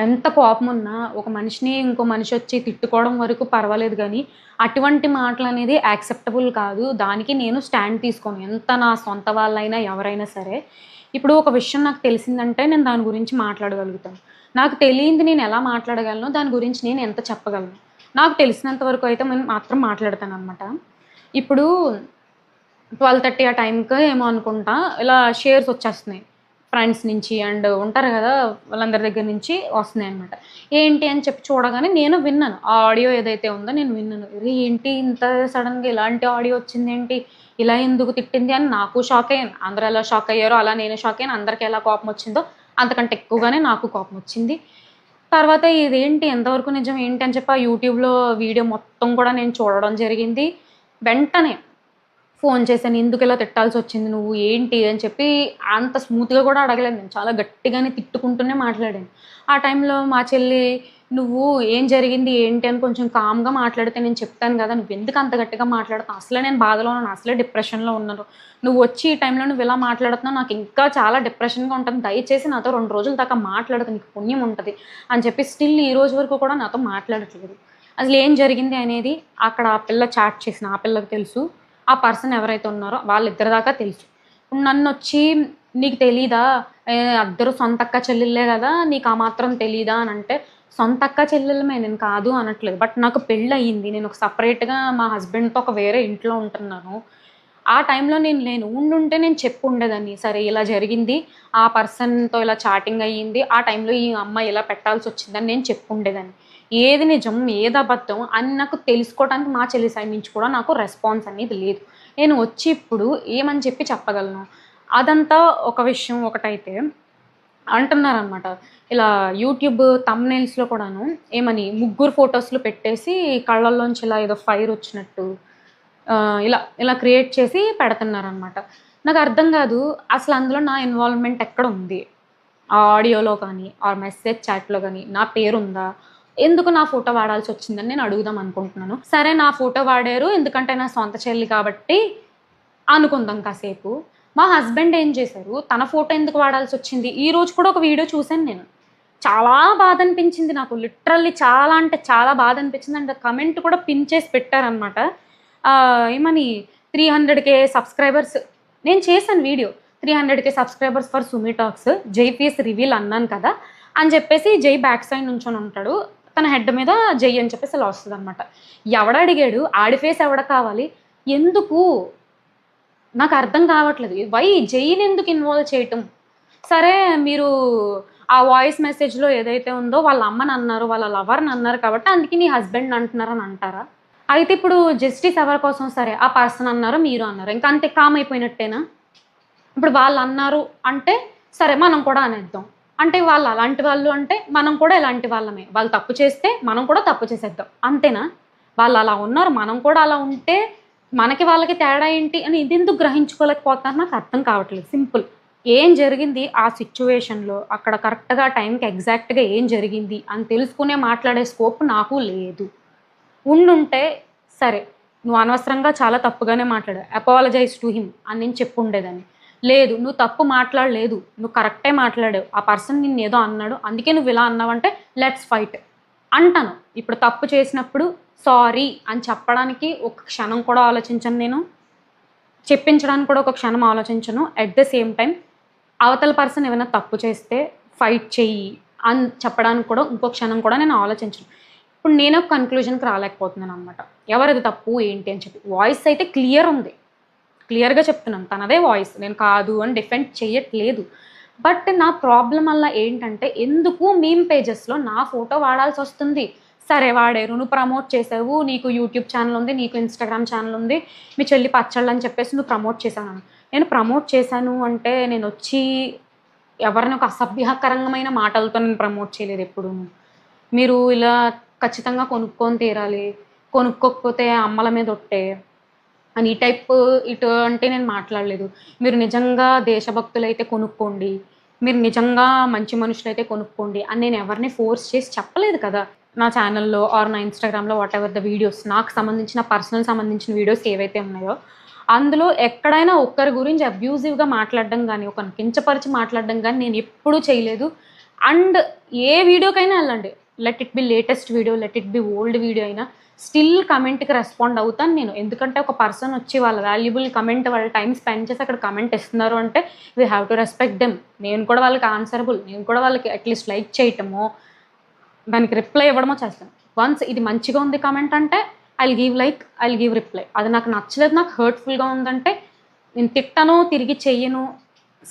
ఎంత కోపమున్నా ఒక మనిషిని ఇంకో మనిషొచ్చి తిట్టుకోవడం వరకు పర్వాలేదు గానీ, అటువంటి మాటలనేది యాక్సెప్టబుల్ కాదు. దానికి నేను స్టాండ్ తీసుకోను. ఎంత నా సొంత వాళ్ళైనా, ఎవరైనా సరే. ఇప్పుడు ఒక విషయం నాకు తెలిసిందంటే నేను దాని గురించి మాట్లాడగలుగుతాను. నాకు తెలియంది నేనెలా మాట్లాడగలను, దాని గురించి నేను ఎంత చెప్పగలను. నాకు తెలిసినంత వరకు అయితే మాత్రం మాట్లాడతాననమాట. ఇప్పుడు 12:30 ఆ టైంకి ఏమో అనుకుంటా ఇలా షేర్స్ వచ్చేస్తున్నాయి. ఫ్రెండ్స్ నుంచి అండ్ ఉంటారు గదా! వాళ్ళందరి దగ్గర నుంచి వస్తున్నాయనమాట. ఏంటి అని చెప్పి చూడగానే నేను విన్నాను. ఆ ఆడియో ఏదైతే ఉందో నేను విన్నాను. అరె! ఏంటి ఇంత సడెన్‌గా ఇలాంటి ఆడియో వచ్చిందేంటి? ఇలా ఎందుకు తిట్టింది అని నాకు షాక్ అయ్యాను. అందరూ ఎలా షాక్ అయ్యారో అలా నేను షాక్ అయ్యాను. అందరికి ఎలా కోపం వచ్చిందో అంతకంటే ఎక్కువగానే నాకు కోపం వచ్చింది. తర్వాత ఇదేంటి ఎంతవరకు నిజం ఏంటి అని చెప్పి ఆ యూట్యూబ్‌లో వీడియో మొత్తం కూడా నేను చూడడం జరిగింది. వెంటనే ఫోను చేశాను. ఎందుకిలా తిట్టాల్సొచ్చింది నువ్వు? ఏంటి? అని చెప్పి అంత స్మూత్‌గా గూడా అడగలేదు నేను. చాలా గట్టిగానే తిట్టుకుంటూనే మాట్లాడాను. ఆ టైంలో మా చెల్లి, "నువ్వు ఏం జరిగింది? ఏంటి?" అని కొంచెం కామ్‌గా మాట్లాడితే నేను చెప్తాను గదా! "నువ్వెందుకు అంత గట్టిగా మాట్లాడుతున్నావు? అసలే నేను బాధలో ఉన్నాను. అసలే డిప్రెషన్‌లో ఉన్నాను. నువ్వొచ్చి ఈ టైంలో నువ్విలా మాట్లాడుతున్నావు. నాకు ఇంకా చాలా డిప్రెషన్‌గా ఉంటుంది. దయచేసి నాతో 2 రోజుల దాకా మాట్లాడకు. నీకు పుణ్యం ఉంటది." అని చెప్పి స్టిల్ ఈ రోజు వరకు కూడా నాతో మాట్లాడట్లేదు. అసలేం జరిగింది అనేది అక్కడ ఆ పిల్ల చాట్ చేసిన ఆ పిల్లకి తెలుసు. ఆ పర్సన్ ఎవరైతే ఉన్నారో వాళ్ళిద్దరి దాకా తెలుసు. నన్నొచ్చి "నీకు తెలీదా? అద్దరు సొంతక్క చెల్లెళ్ళే గదా! నీకు ఆ మాత్రం తెలీదా?" అనంటే, సొంతక్క చెల్లెళ్ళమే నేను కాదు అనట్లేదు. బట్ నాకు పెళ్లయింది. నేనొక సెపరేట్‌గా మా హస్బెండ్‌తో ఒక వేరే ఇంట్లో ఉంటున్నాను. ఆ టైంలో నేను లేను. ఉండుంటే నేను చెప్పుండేదాన్ని. సరే ఇలా జరిగింది. ఆ పర్సన్‌తో ఇలా చాటింగ్ అయ్యింది. ఆ టైంలో ఈ అమ్మాయి ఇలా పెట్టాల్సొచ్చిందని నేను చెప్పుండేదాన్ని. ఏది నిజం, ఏది అబద్ధం అని నాకు తెలుసుకోవడానికి మా చెల్లి సైడ్ నుంచి కూడా నాకు రెస్పాన్స్ అనేది లేదు. నేను వచ్చి ఇప్పుడు ఏమని చెప్పి చెప్పగలను? అదంతా ఒక విషయం ఒకటైతే అంటున్నారనమాట. ఇలా యూట్యూబ్ థంబ్‌నెయిల్స్‌లో కూడాను ఏమని ముగ్గురు ఫోటోస్‌లు పెట్టేసి కళ్ళల్లోంచి ఇలా ఏదో ఫైరొచ్చినట్టు ఇలా ఇలా క్రియేట్ చేసి పెడుతున్నారనమాట. నాకర్థం గాదు. అసలందులో నా ఇన్వాల్వ్‌మెంట్ ఎక్కడుంది? ఆ ఆడియోలో కానీ, ఆర్ మెసేజ్ చాట్‌లో గాని నా పేరుందా? ఎందుకు నా ఫోటో వాడాల్సొచ్చిందని నేను అడుగుదాం అనుకుంటున్నాను. సరే నా ఫోటో వాడారు ఎందుకంటే నా సొంత చెల్లి కాబట్టి అనుకుందాం కాసేపు. మా హస్బెండ్ ఏం చేశారు, తన ఫోటో ఎందుకు వాడాల్సొచ్చింది? ఈరోజు కూడా ఒక వీడియో చూసాను నేను. చాలా బాధనిపించింది నాకు. లిటరల్లీ చాలా అంటే చాలా బాధనిపించింది. అండ్ కమెంట్ కూడా పిన్ చేసి పెట్టారనమాట. ఏమని 300,000 సబ్‌స్క్రైబర్స్ నేను చేశాను video. 300,000 subscribers for Sumi talks. జై ఫేస్ రివీల్ అన్నాను కదా! అని చెప్పేసి జై బ్యాక్ సైడ్ నుంచొనుంటాడు. తన హెడ్ మీద జై అని చెప్పేసి ఇలా వస్తదనమాట. ఎవడడిగాడు? ఆడి ఫేస్ ఎవడికి కావాలి? ఎందుకు? నాకర్థం కావట్లేదు. వై జైనెందుకు ఇన్వాల్వ్ చేయటం? సరే మీరు ఆ వాయిస్ మెసేజ్‌లో ఏదైతే ఉందో వాళ్ళ అమ్మనన్నారు, వాళ్ళ లవర్‌నన్నారు కాబట్టి అందుకే నీ హస్బెండ్‌ని అంటున్నారని అంటారా? అయితే ఇప్పుడు జస్టిస్ ఎవరి కోసం? సరే ఆ పర్సన్ అన్నారు, మీరు అన్నారు. ఇంక అంతే కామ్ అయిపోయినట్టేనా? ఇప్పుడు వాళ్ళన్నారు అంటే సరే మనం కూడా అనేద్దాం. అంటే వాళ్ళు అలాంటి వాళ్ళు అంటే మనం కూడా ఇలాంటి వాళ్ళమే. వాళ్ళు తప్పు చేస్తే మనం కూడా తప్పు చేసేద్దాం. అంతేనా? వాళ్ళలా ఉన్నారు. మనం కూడా అలా ఉంటే మనకి వాళ్ళకి తేడా ఏంటి అని ఇదెందుకు గ్రహించుకోలేకపోతున్నారో నాకు అర్థం కావట్లేదు. సింపుల్. ఏం జరిగింది ఆ సిట్యుయేషన్‌లో అక్కడ కరెక్ట్‌గా టైంకి ఎగ్జాక్ట్‌గా ఏం జరిగింది అని తెలుసుకునే మాట్లాడే స్కోప్ నాకు లేదు. ఉండుంటే సరే. నువ్వు అనవసరంగా చాలా తప్పుగానే మాట్లాడావు. అపాలజైజ్ టు హిమ్ అని నేను చెప్పుండేదాన్ని. లేదు నువ్వు తప్పు మాట్లాడలేదు. నువ్వు కరెక్టే మాట్లాడావు. ఆ పర్సన్ నిన్నేదో అన్నాడు. అందుకే నువ్విలా అన్నావంటే లెట్స్ ఫైట్ అంటాను. ఇప్పుడు తప్పు చేసినప్పుడు సారీ అని చెప్పడానికి ఒక క్షణం కూడా ఆలోచించను నేను. చెప్పించడానికి కూడా ఒక క్షణం ఆలోచించను. ఎట్ ద సేమ్ టైమ్ అవతల పర్సన్ ఏమైనా తప్పు చేస్తే ఫైట్ చెయ్యి అని చెప్పడానికి కూడా ఇంకో క్షణం కూడా నేను ఆలోచించను. ఇప్పుడు నేను ఒక కన్క్లూజన్‌కి రాలేకపోతున్నాననమాట. ఎవరిది తప్పు ఏంటి అని చెప్పి. వాయిస్ అయితే క్లియర్ ఉంది. క్లియర్‌గా చెప్తున్నాను. తనదే వాయిస్. నేను కాదు అని డిఫెండ్ చెయ్యట్లేదు. బట్ నా ప్రాబ్లమ్ వల్ల ఏంటంటే ఎందుకు మీమ్ పేజెస్‌లో నా ఫోటో వాడాల్సొస్తుంది. సరే వాడారు. నువ్వు ప్రమోట్ చేసావు. నీకు యూట్యూబ్ ఛానెల్ ఉంది. నీకు ఇన్‌స్టాగ్రామ్ ఛానెల్ ఉంది. మీ చెల్లి పచ్చళ్ళని చెప్పేసి నువ్వు ప్రమోట్ చేశావన్నాను. నేను ప్రమోట్ చేశాను అంటే నేనొచ్చి ఎవరిని ఒక అసభ్యకరంగమైన మాటలతో నేను ప్రమోట్ చేయలేదు ఎప్పుడూను. మీరు ఇలా ఖచ్చితంగా కొనుక్కొని తీరాలి. కొనుక్కోకపోతే అమ్మల మీద ఒట్టే అని ఈ టైప్ ఇటువంటి నేను మాట్లాడలేదు. మీరు నిజంగా దేశభక్తులైతే కొనుక్కోండి. మీరు నిజంగా మంచి మనుషులైతే కొనుక్కోండి అని నేను ఎవరిని ఫోర్స్ చేసి చెప్పలేదు కదా! నా ఛానెల్‌లో ఆర్ నా ఇన్‌స్టాగ్రామ్‌లో వాటెవర్ ద వీడియోస్ నాకు సంబంధించిన పర్సనల్ సంబంధించిన వీడియోస్ ఏవైతే ఉన్నాయో, అందులో ఎక్కడైనా ఒక్కరి గురించి అబ్యూజివ్‌గా మాట్లాడడం గాని, ఒకరిని కించపరిచి మాట్లాడడం గాని నేను ఎప్పుడూ చేయలేదు. అండ్ ఏ వీడియోకైనా వెళ్ళండి, let it be latest video, let it be old video అయినా స్టిల్ కమెంట్కి రెస్పాండ్ అవుతాను నేను. ఎందుకంటే ఒక పర్సన్ వచ్చి వాళ్ళ వాల్యుబుల్ కమెంట్, వాళ్ళ టైం స్పెండ్ చేసి అక్కడ కమెంట్ ఇస్తున్నారు అంటే we have to respect them. నేను కూడా వాళ్ళకి ఆన్సరబుల్, నేను కూడా వాళ్ళకి అట్లీస్ట్ లైక్ చేయటమో దానికి రిప్లై ఇవ్వడమో చేస్తాను. వన్స్ ఇది మంచిగా ఉంది కమెంట్ అంటే I'll give like, I'll give reply. అది నాకు నచ్చలేదు, నాకు హర్ట్ఫుల్గా ఉందంటే నేను తిట్టను, తిరిగి చెయ్యను,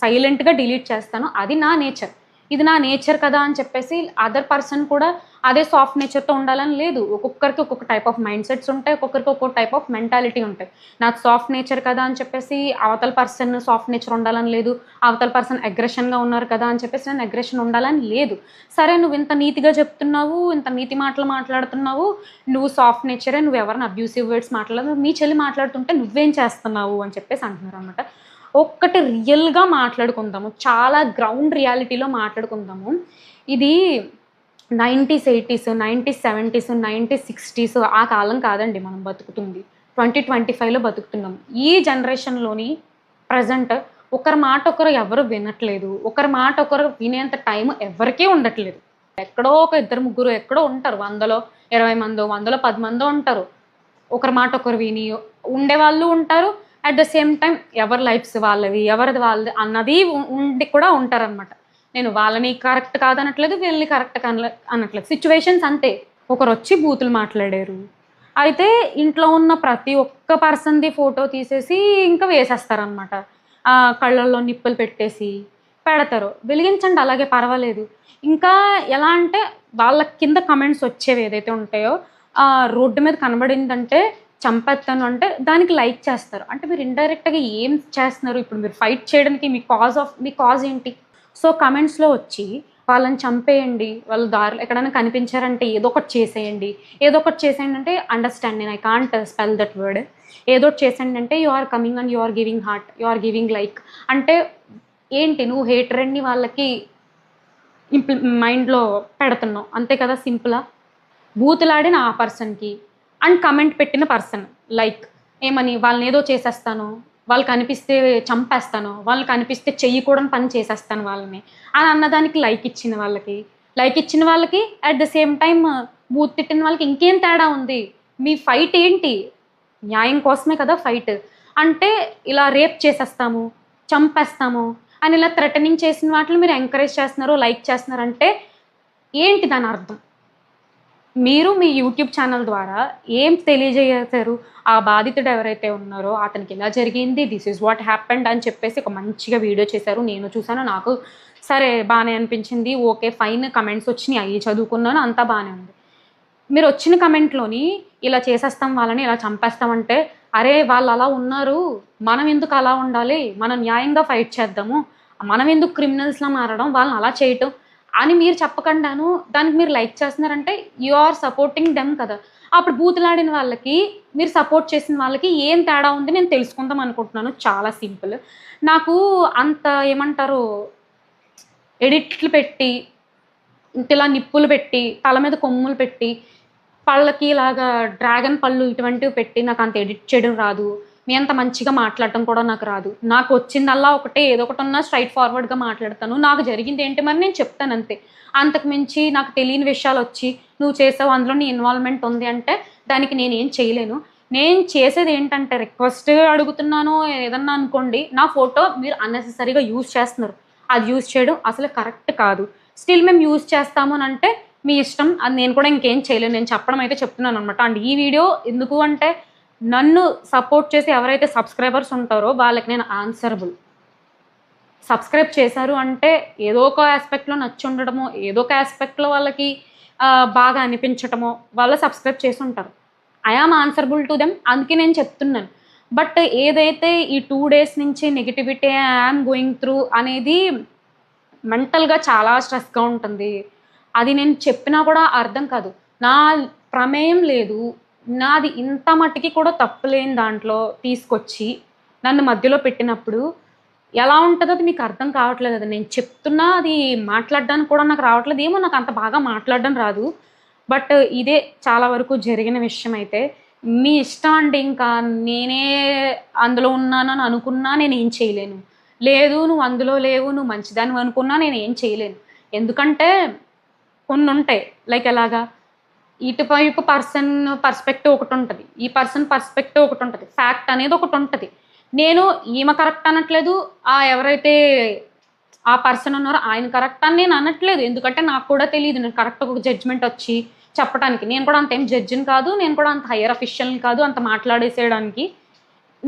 సైలెంట్గా డిలీట్ చేస్తాను. అది నా నేచర్. ఇది నా నేచర్ కదా అని చెప్పేసి అదర్ పర్సన్ కూడా అదే సాఫ్ట్ నేచర్తో ఉండాలని లేదు. ఒక్కొక్కరికి ఒక్కొక్క టైప్ ఆఫ్ మైండ్ సెట్స్ ఉంటాయి, ఒక్కొక్కరికి ఒక్కొక్క టైప్ ఆఫ్ మెంటాలిటీ ఉంటాయి. నాకు సాఫ్ట్ నేచర్ కదా అని చెప్పేసి అవతల పర్సన్ సాఫ్ట్ నేచర్ ఉండాలని లేదు, అవతల పర్సన్ అగ్రెషన్గా ఉన్నారు కదా అని చెప్పేసి నేను అగ్రెషన్ ఉండాలని లేదు. సరే నువ్వు ఇంత నీతిగా చెప్తున్నావు, ఇంత నీతి మాటలు మాట్లాడుతున్నావు, నువ్వు సాఫ్ట్ నేచరే, నువ్వు ఎవరిని అబ్యూసివ్ వర్డ్స్ మాట్లాడదు, మీ చెల్లి మాట్లాడుతుంటే నువ్వేం చేస్తున్నావు అని చెప్పేసి అంటున్నారు అనమాట. ఒక్కటి రియల్గా మాట్లాడుకుందాము, చాలా గ్రౌండ్ రియాలిటీలో మాట్లాడుకుందాము. ఇది 90s 80s 90s 70s 90s 60s ఆ కాలం కాదండి మనం బతుకుతుంది. 2025లో బతుకుతున్నాం. ఈ జనరేషన్లోని ప్రజెంట్ ఒకరి మాట ఒకరు ఎవరు వినట్లేదు, ఒకరి మాట ఒకరు వినేంత టైం ఎవరికీ ఉండట్లేదు. ఎక్కడో ఒక ఇద్దరు ముగ్గురు ఎక్కడో ఉంటారు, 100లో 20 మందో 100లో 10 మందో ఉంటారు ఒకరి మాట ఒకరు విని ఉండేవాళ్ళు ఉంటారు. అట్ ద సేమ్ టైం ఎవరి లైఫ్స్ వాళ్ళవి, ఎవరిది వాళ్ళది అన్నది ఉండి కూడా ఉంటారనమాట. నేను వాళ్ళని కరెక్ట్ కాదనట్లేదు, వీళ్ళని కరెక్ట్ అనట్లేదు, సిచ్యువేషన్స్ అంతే. ఒకరు వచ్చి బూతులు మాట్లాడారు, అయితే ఇంట్లో ఉన్న ప్రతి ఒక్క పర్సన్ది ఫోటో తీసేసి ఇంకా వేసేస్తారనమాట. కళ్ళల్లో నిప్పులు పెట్టేసి పెడతారు. వెలిగించండి, అలాగే పర్వాలేదు. ఇంకా ఎలా అంటే వాళ్ళ కింద కమెంట్స్ వచ్చేవి ఏదైతే ఉంటాయో రోడ్డు మీద కనబడిందంటే చంపేస్తాను అంటే దానికి లైక్ చేస్తారు. అంటే మీరు ఇండైరెక్ట్గా ఏం చేస్తున్నారు? ఇప్పుడు మీరు ఫైట్ చేయడానికి మీ కాజ్ ఏంటి? సో కమెంట్స్లో వచ్చి వాళ్ళని చంపేయండి, వాళ్ళు దారిలో ఎక్కడైనా కనిపించారంటే ఏదో ఒకటి చేసేయండి, ఏదో ఒకటి చేసేయండి అంటే అండర్స్టాండ్, నేను I can't spell that word. ఏదో ఒకటి చేసేయండి అంటే you are coming and you are giving heart, you are giving like. అంటే ఏంటి, నువ్వు హేటరెడ్ని వాళ్ళకి మైండ్లో పెడుతున్నావు అంతే కదా, సింపుల్గా. బూతులాడిన ఆ పర్సన్కి అండ్ కమెంట్ పెట్టిన పర్సన్ లైక్ ఏమని, వాళ్ళని ఏదో చేసేస్తాను, వాళ్ళు కనిపిస్తే చంపేస్తాను, వాళ్ళు కనిపిస్తే చెయ్యకూడని పని చేసేస్తాను వాళ్ళని అని అన్నదానికి లైక్ ఇచ్చిన వాళ్ళకి at the same time booth తిట్టిన వాళ్ళకి ఇంకేం తేడా ఉంది? మీ ఫైట్ ఏంటి? న్యాయం కోసమే కదా ఫైట్. అంటే ఇలా రేప్ చేసేస్తాము, చంపేస్తాము అని ఇలా థ్రెటనింగ్ చేసిన వాటిని మీరు ఎంకరేజ్ చేస్తున్నారు, లైక్ చేస్తున్నారంటే ఏంటి దాని అర్థం? మీరు మీ యూట్యూబ్ ఛానల్ ద్వారా ఏం తెలియజేశారు? ఆ బాధితుడు ఎవరైతే ఉన్నారో అతనికి ఇలా జరిగింది, దిస్ ఈజ్ వాట్ హ్యాపెండ్ అని చెప్పేసి ఒక మంచిగా వీడియో చేశారు. నేను చూసాను, నాకు సరే బాగానే అనిపించింది, ఓకే ఫైన్. కమెంట్స్ వచ్చినాయి, అవి చదువుకున్నాను, అంతా బాగానే ఉంది. మీరు వచ్చిన కమెంట్లోని ఇలా చేసేస్తాం వాళ్ళని, ఇలా చంపేస్తామంటే అరే వాళ్ళు అలా ఉన్నారు, మనం ఎందుకు అలా ఉండాలి, మనం న్యాయంగా ఫైట్ చేద్దాము, మనం ఎందుకు క్రిమినల్స్లా మారడం, వాళ్ళని అలా చేయటం అని మీరు చెప్పకుండాను దానికి మీరు లైక్ చేస్తున్నారంటే యు ఆర్ సపోర్టింగ్ దెమ్ కదా. అప్పుడు బూతులాడిన వాళ్ళకి మీరు సపోర్ట్ చేసిన వాళ్ళకి ఏం తేడా ఉంది నేను తెలుసుకుందాం అనుకుంటున్నాను. చాలా సింపుల్. నాకు అంత ఏమంటారు, ఎడిట్లు పెట్టి ఇలా నిప్పులు పెట్టి తల మీద కొమ్ములు పెట్టి పళ్ళకి ఇలాగా డ్రాగన్ పళ్ళు ఇటువంటివి పెట్టి నాకు అంత ఎడిట్ చేయడం రాదు. మీ అంత మంచిగా మాట్లాడటం కూడా నాకు రాదు. నాకు వచ్చిందల్లా ఒకటే, ఏదో ఒకటి ఉన్నా స్ట్రైట్ ఫార్వర్డ్గా మాట్లాడతాను. నాకు జరిగింది ఏంటి మరి నేను చెప్తాను అంతే. అంతకు మించి నాకు తెలియని విషయాలు వచ్చి నువ్వు చేసావు, అందులో నీ ఇన్వాల్వ్మెంట్ ఉంది అంటే దానికి నేనేం చేయలేను. నేను చేసేది ఏంటంటే రిక్వెస్ట్ అడుగుతున్నాను ఏదన్నా అనుకోండి, నా ఫోటో మీరు అన్నెసెసరీగా యూజ్ చేస్తున్నారు, అది యూజ్ చేయడం అసలు కరెక్ట్ కాదు. స్టిల్ మేము యూజ్ చేస్తాము అని అంటే మీ ఇష్టం, అది నేను కూడా ఇంకేం చేయలేను. నేను చెప్పడం అయితే చెప్తున్నాను అనమాట. అండ్ ఈ వీడియో ఎందుకు అంటే నన్ను సపోర్ట్ చేసి ఎవరైతే సబ్స్క్రైబర్స్ ఉంటారో వాళ్ళకి నేను ఆన్సరబుల్. సబ్స్క్రైబ్ చేశారు అంటే ఏదో ఒక ఆస్పెక్ట్లో నచ్చి ఉండడమో, ఏదో ఒక ఆస్పెక్ట్లో వాళ్ళకి బాగా అనిపించటమో వాళ్ళు సబ్స్క్రైబ్ చేసి ఉంటారు. I am answerable to them, అందుకే నేను చెప్తున్నాను. బట్ ఏదైతే ఈ 2 days నుంచి నెగిటివిటీ ఐఎమ్ గోయింగ్ త్రూ అనేది మెంటల్గా చాలా స్ట్రెస్గా ఉంటుంది. అది నేను చెప్పినా కూడా అర్థం కాదు. నా ప్రమేయం లేదు, నాది ఇంత మట్టికి కూడా తప్పులేని దాంట్లో తీసుకొచ్చి నన్ను మధ్యలో పెట్టినప్పుడు ఎలా ఉంటుందో అది మీకు అర్థం కావట్లేదు. అది నేను చెప్తున్నా, అది మాట్లాడడానికి కూడా నాకు రావట్లేదు. ఏమో నాకు అంత బాగా మాట్లాడడం రాదు. బట్ ఇదే చాలా వరకు జరిగిన విషయం. అయితే మీ ఇష్టం అండి. ఇంకా నేనే అందులో ఉన్నానని అనుకున్నా నేనేం చేయలేను. లేదు నువ్వు అందులో లేవు, నువ్వు మంచిదాన్ని అనుకున్నా నేనేం చేయలేను. ఎందుకంటే కొన్ని ఉంటాయి. లైక్ ఎలాగా, ఇటువైపు పర్సన్ పర్స్పెక్టివ్ ఒకటి ఉంటుంది, ఈ పర్సన్ పర్స్పెక్టివ్ ఒకటి ఉంటుంది, ఫ్యాక్ట్ అనేది ఒకటి ఉంటుంది. నేను ఈమె కరెక్ట్ అనట్లేదు, ఎవరైతే ఆ పర్సన్ ఉన్నారో ఆయన కరెక్ట్ అని నేను అనట్లేదు. ఎందుకంటే నాకు కూడా తెలియదు నేను కరెక్ట్ ఒక జడ్జ్మెంట్ వచ్చి చెప్పడానికి. నేను కూడా అంత ఏం జడ్జిని కాదు, నేను కూడా అంత హైయర్ అఫీషియల్ని కాదు అంత మాట్లాడేసేయడానికి.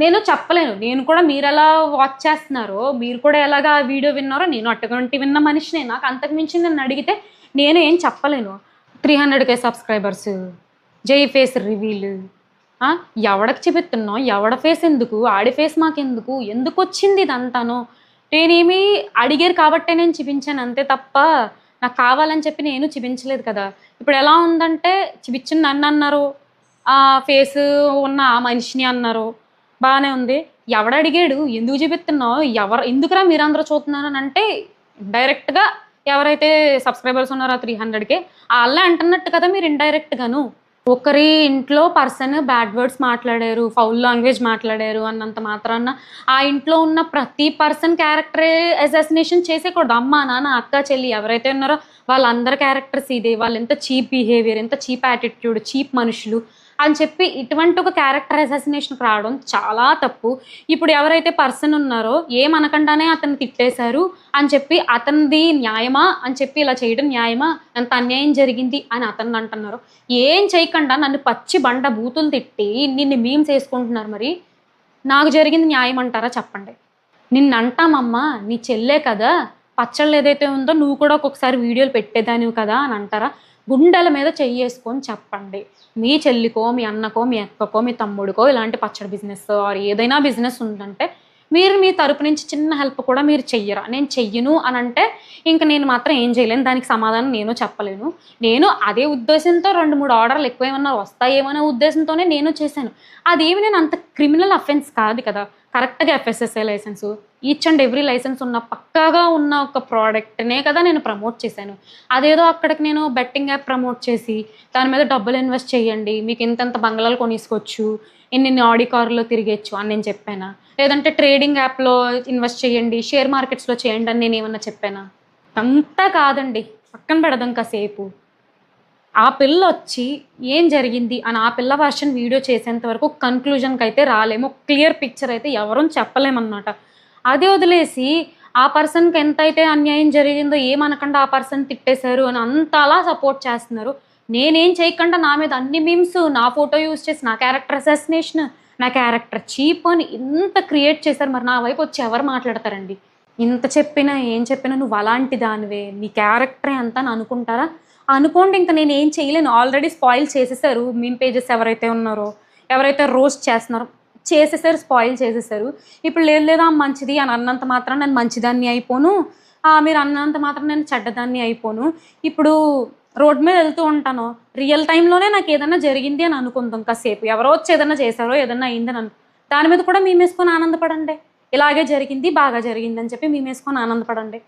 నేను చెప్పలేను. నేను కూడా మీరు ఎలా వాచ్ చేస్తున్నారో, మీరు కూడా ఎలాగా వీడియో విన్నారో, నేను అటువంటి విన్న మనిషినే. నాకు అంతకు మించి నన్ను అడిగితే నేను ఏం చెప్పలేను. 300K సబ్స్క్రైబర్స్, జై ఫేస్ రివీల్, ఎవడకి చూపిస్తున్నావు, ఎవడ ఫేస్ ఎందుకు, ఆడి ఫేస్ మాకెందుకు, ఎందుకు వచ్చింది ఇదంతాను? నేనేమి అడిగారు కాబట్టే నేను చూపించాను అంతే తప్ప నాకు కావాలని చెప్పి నేను చూపించలేదు కదా. ఇప్పుడు ఎలా ఉందంటే చూపించింది నన్ను అన్నారు, ఆ ఫేస్ ఉన్న ఆ మనిషిని అన్నారు, బాగానే ఉంది. ఎవడడిగాడు ఎందుకు చూపిస్తున్నావు, ఎందుకురా మీరందరూ చూస్తున్నారు అని అంటే డైరెక్ట్గా ఎవరైతే సబ్స్క్రైబర్స్ ఉన్నారో 300K వాళ్ళే అంటున్నట్టు కదా మీరు ఇండైరెక్ట్గాను. ఒకరి ఇంట్లో పర్సన్ బ్యాడ్ వర్డ్స్ మాట్లాడారు, ఫౌల్ లాంగ్వేజ్ మాట్లాడారు అన్నంత మాత్రాన ఆ ఇంట్లో ఉన్న ప్రతి పర్సన్ క్యారెక్టర్ అసాసినేషన్ చేసేకూడదు. అమ్మ నాన్న అక్క చెల్లి ఎవరైతే ఉన్నారో వాళ్ళందరి క్యారెక్టర్స్ ఇదే, వాళ్ళు ఎంత చీప్ బిహేవియర్, ఎంత చీప్ యాటిట్యూడ్, చీప్ మనుషులు అని చెప్పి ఇటువంటి ఒక క్యారెక్టర్ అసాసినేషన్కి రావడం చాలా తప్పు. ఇప్పుడు ఎవరైతే పర్సన్ ఉన్నారో ఏమనకుండానే అతన్ని తిట్టేశారు అని చెప్పి అతనిది న్యాయమా అని చెప్పి ఇలా చేయడం న్యాయమా, ఎంత అన్యాయం జరిగింది అని అతన్ని అంటున్నారు. ఏం చేయకుండా నన్ను పచ్చి బండ బూతులు తిట్టి నిన్ను మీమ్స్ వేసుకుంటున్నారు. మరి నాకు జరిగింది న్యాయం అంటారా చెప్పండి? నిన్ను అంటామమ్మా, నీ చెల్లే కదా, పచ్చళ్ళు ఏదైతే ఉందో నువ్వు కూడా ఒక్కొక్కసారి వీడియోలు పెట్టేదానివి కదా అని అంటారా? గుండెల మీద చెయ్యేసుకొని చెప్పండి. మీ చెల్లికో, మీ అన్నకో, మీ అక్కకో, మీ తమ్ముడికో ఇలాంటి పచ్చడి బిజినెస్ ఆర్ ఏదైనా బిజినెస్ ఉందంటే మీరు మీ తరపు నుంచి చిన్న హెల్ప్ కూడా మీరు చెయ్యరా? నేను చెయ్యను అని అంటే ఇంక నేను మాత్రం ఏం చేయలేను, దానికి సమాధానం నేను చెప్పలేను. నేను అదే ఉద్దేశంతో 2-3 ఆర్డర్లు ఎక్కువ ఏమన్నా వస్తాయేమనే ఉద్దేశంతోనే నేను చేశాను. అదేమి నేను అంత క్రిమినల్ అఫెన్స్ కాదు కదా. కరెక్ట్గా FSSAI licence, each and every licence ఉన్న పక్కాగా ఉన్న ఒక ప్రోడక్ట్నే కదా నేను ప్రమోట్ చేశాను. అదేదో అక్కడికి నేను బెట్టింగ్ యాప్ ప్రమోట్ చేసి దాని మీద డబ్బులు ఇన్వెస్ట్ చేయండి, మీకు ఇంతంత బంగ్లాలు కొనేసుకోవచ్చు, ఇన్ని ఆడి కారులో తిరిగేచ్చు అని నేను చెప్పానా? లేదంటే ట్రేడింగ్ యాప్లో ఇన్వెస్ట్ చేయండి, షేర్ మార్కెట్స్లో చేయండి అని నేను ఏమన్నా చెప్పానా? అంతా కాదండి, పక్కన పెడదాం కాసేపు. ఆ పిల్ల వచ్చి ఏం జరిగింది అని ఆ పిల్ల వర్షన్ వీడియో చేసేంత వరకు కన్క్లూజన్కి అయితే రాలేము, క్లియర్ పిక్చర్ అయితే ఎవరూ చెప్పలేమన్నమాట. అదే వదిలేసి ఆ పర్సన్కి ఎంతైతే అన్యాయం జరిగిందో ఏమనకుండా ఆ పర్సన్ తిట్టేశారు అని అంతలా సపోర్ట్ చేస్తున్నారు. నేనేం చేయకుండా నా మీద అన్ని మీమ్స్, నా ఫోటో యూజ్ చేసి నా క్యారెక్టర్ అసాసినేషన్, నా క్యారెక్టర్ చీప్ అని ఇంత క్రియేట్ చేశారు. మరి నా వైపు వచ్చి ఎవరు మాట్లాడతారండి? ఇంత చెప్పినా ఏం చెప్పినా నువ్వు అలాంటి దానివే, నీ క్యారెక్టరే అంత అని అనుకుంటారా? అనుకోండి, ఇంక నేను ఏం చేయలేను. ఆల్రెడీ స్పాయిల్ చేసేసారు మీమ్ పేజెస్ ఎవరైతే ఉన్నారో, ఎవరైతే రోస్ట్ చేస్తున్నారో చేసేసారు, స్పాయిల్ చేసేసారు. ఇప్పుడు లేదు లేదా మంచిది అని అన్నంత మాత్రం నేను మంచిదాన్ని అయిపోను, మీరు అన్నంత మాత్రం నేను చెడ్డదాన్ని అయిపోను. ఇప్పుడు రోడ్ మీద వెళ్తూ ఉంటాను, రియల్ టైంలోనే నాకు ఏదైనా జరిగింది అని అనుకుందాం కాసేపు, ఎవరో వచ్చి ఏదైనా చేశారో ఏదైనా అయిందని దాని మీద కూడా మేమేసుకొని ఆనందపడండి. ఇలాగే జరిగింది, బాగా జరిగింది అని చెప్పి మేమేసుకొని ఆనందపడండి.